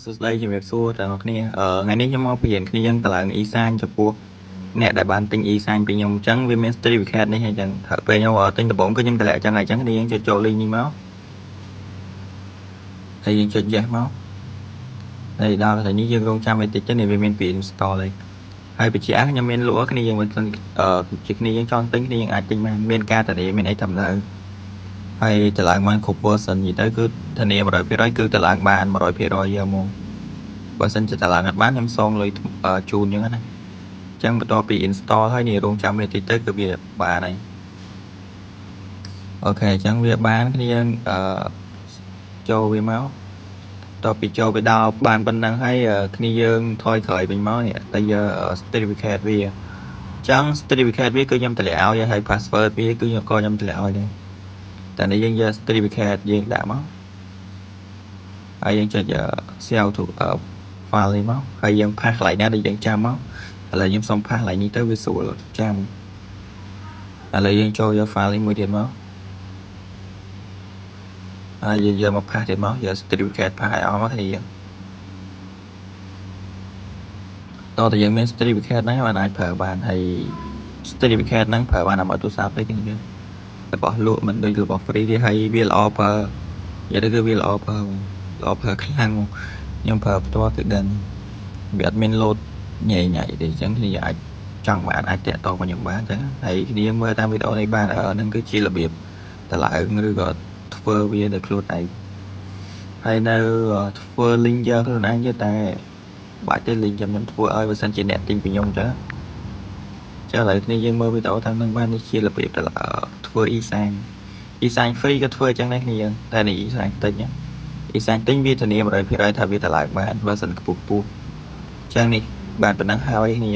សួស្តីជំរាបសួរទាំងអស់គ្នាថ្ងៃនេះខ្ញុំមកបរៀនគ្នាយើងតឡើងអ៊ីសាញចំពោះអ្នកដែលបានទិញអ៊ីសាញពីខ្ញុំអញ្ចឹងវាមាន certificate នេះហើយអញ្ចឹងត្រូវពេលខ្ញុំទិញដំបូងគឺខ្ញុំតម្លាក់អញ្ចឹងហើយអញ្ចឹងគ្នាយើងចូល link នេះមកហើយយើងចុច yes មកហើយដល់ថ្ងៃនេះយើងរងចាំវាតិចទៅនេះវាមានពី install ហើយបញ្ជាក់ខ្ញុំមានលក់គ្នាយើងមិនជាគ្នាយើងចង់ទិញគ្នាយើងអាចទិញបានមានការធានាមានអីតាមទៅហើយតម្លើងបានគ្រប់ version និយាយទៅគឺធានា 100% គឺតម្លើងបាន 100% យកមកបើសិនជាតម្លើងអត់បានខ្ញុំសងលុយជូនអញ្ចឹងណាអញ្ចឹងបន្ទាប់ពី install ហើយនេះរងចាំវាតិចទៅគឺវាបានហើយអូខេអញ្ចឹងវាបានគ្នាយើងចូលវាមកបន្ទាប់ពីចូលវាដល់បានប៉ុណ្ណឹងហើយគ្នាយើងថយក្រោយវិញមកនេះតែយក certificate វាអញ្ចឹង certificate វាគឺខ្ញុំតម្លាក់ឲ្យហើយ password វាគឺខ្ញុំតម្លាក់ឲ្យដែរតែនេះយើងយក certificate យើងដាក់មកហើយយើងចុច save to file នេះមកហើយយើងផាសកន្លែងណាដែលយើងចាំមកឥឡូវខ្ញុំសុំផាសកន្លែងនេះទៅវាស្រួលចាំឥឡូវយើងចូលយក file នេះមួយទៀតមកហើយយើងយកមកផាសទៀតមកយក certificate ផាសឲ្យអស់មកហើយយើងតោះតែយើងមាន certificate ហ្នឹងបានអាចប្រើបានហើយ certificate ហ្នឹងប្រើបានតាមទូរស័ព្ទទេទាំងយើងរបស់លក់មិនដូចរបស់ free ទេហើយវាល្អប្រើនិយាយទៅគឺវាល្អប្រើខ្លាំងខ្ញុំប្រើផ្ទាល់គឺដឹងវាអត់មាន load ញ៉ៃទេអញ្ចឹងគ្នាអាចចង់បានអាចតាក់ទងមកខ្ញុំបានអញ្ចឹងហើយគ្នាមើលតាមវីដេអូនេះបានហ្នឹងគឺជារបៀបតម្លើងឬក៏ធ្វើវាដោយខ្លួនឯងហើយនៅធ្វើ link យកខ្លួនឯងទេតែបាច់ទេ link ខ្ញុំធ្វើឲ្យបើសិនជាអ្នកទិញពីខ្ញុំអញ្ចឹងឥឡូវគ្នាយើងមើលវីដេអូតាមនឹងបាននេះជារបៀបធ្វើ e-sign free ក៏ធ្វើអញ្ចឹងដែរគ្នាយើងតែនេះ e-sign ទិញe-sign ទិញវាធានា 100% ថាវាតម្លើងបានបើសិនខ្ពស់អញ្ចឹងនេះបានប៉ុណ្ណឹងហើយគ្នា